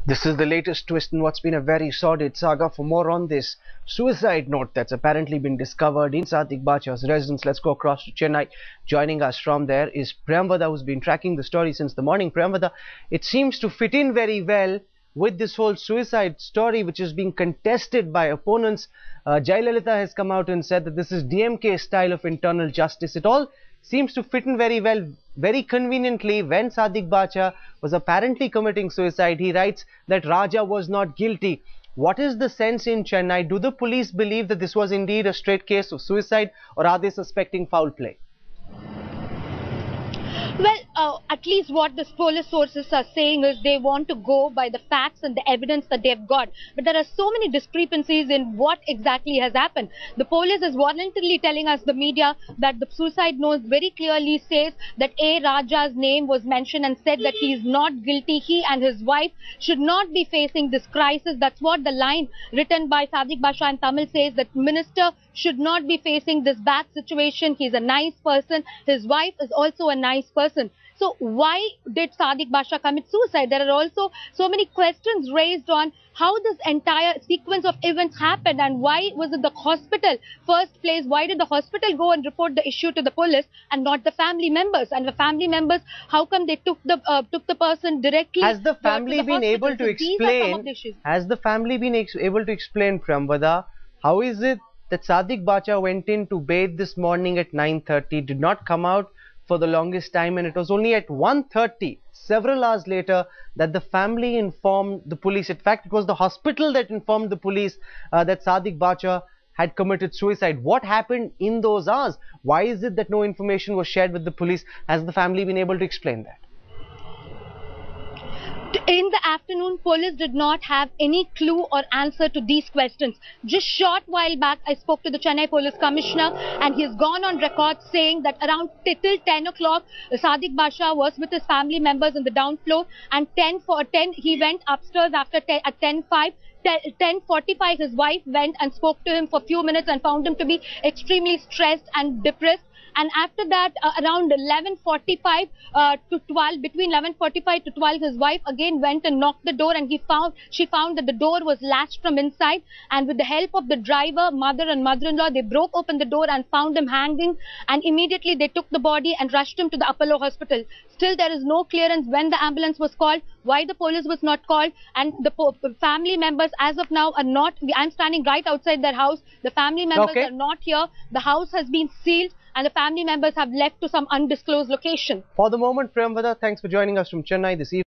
This is the latest twist in what's been a very sordid saga. For more on this suicide note that's apparently been discovered in Sadiq Batcha's residence, let's go across to Chennai. Joining us from there is Priyamvada, who's been tracking the story since the morning. Priyamvada, it seems to fit in very well with this whole suicide story, which is being contested by opponents. Jayalalitha has come out and said that this is DMK style of internal justice. It all seems to fit in very well, very conveniently. When Sadiq Batcha was apparently committing suicide, he writes that Raja was not guilty. What is the sense in Chennai? Do the police believe that this was indeed a straight case of suicide, or are they suspecting foul play? Well, at least what the police sources are saying is they want to go by the facts and the evidence that they've got. But there are so many discrepancies in what exactly has happened. The police is voluntarily telling us, the media, that the suicide note very clearly says that A. Raja's name was mentioned and said that he is not guilty. He and his wife should not be facing this crisis. That's what the line written by Sadiq Batcha in Tamil says, that minister should not be facing this bad situation. He's a nice person. His wife is also a nice person. So why did Sadiq Batcha commit suicide? There are also so many questions raised on how this entire sequence of events happened, and why was it the hospital first place? Why did the hospital go and report the issue to the police and not the family members? And the family members, how come they took the person directly? Has the family been able to explain? Has the family been able to explain, Priyamvada, how is it that Sadiq Batcha went in to bathe this morning at 9:30, did not come out for the longest time, and it was only at 1:30, several hours later, that the family informed the police? In fact, it was the hospital that informed the police that Sadiq Batcha had committed suicide. What happened in those hours? Why is it that no information was shared with the police? Has the family been able to explain that? In the afternoon, police did not have any clue or answer to these questions. Just short while back, I spoke to the Chennai Police Commissioner, and he's gone on record saying that around till 10 o'clock, Sadiq Batcha was with his family members on the down floor, and 10 he went upstairs after at 10:05. 10:45, his wife went and spoke to him for a few minutes and found him to be extremely stressed and depressed. And after that, around 11:45 to 12, between 11:45 to 12, his wife again went and knocked the door, and she found that the door was latched from inside. And with the help of the driver, mother and mother-in-law, they broke open the door and found him hanging. And immediately they took the body and rushed him to the Apollo hospital. Still, there is no clearance when the ambulance was called, why the police was not called, and the family members as of now are not. I'm standing right outside their house. The family members are not here. The house has been sealed, and the family members have left to some undisclosed location. For the moment, Priyamvada, thanks for joining us from Chennai this evening.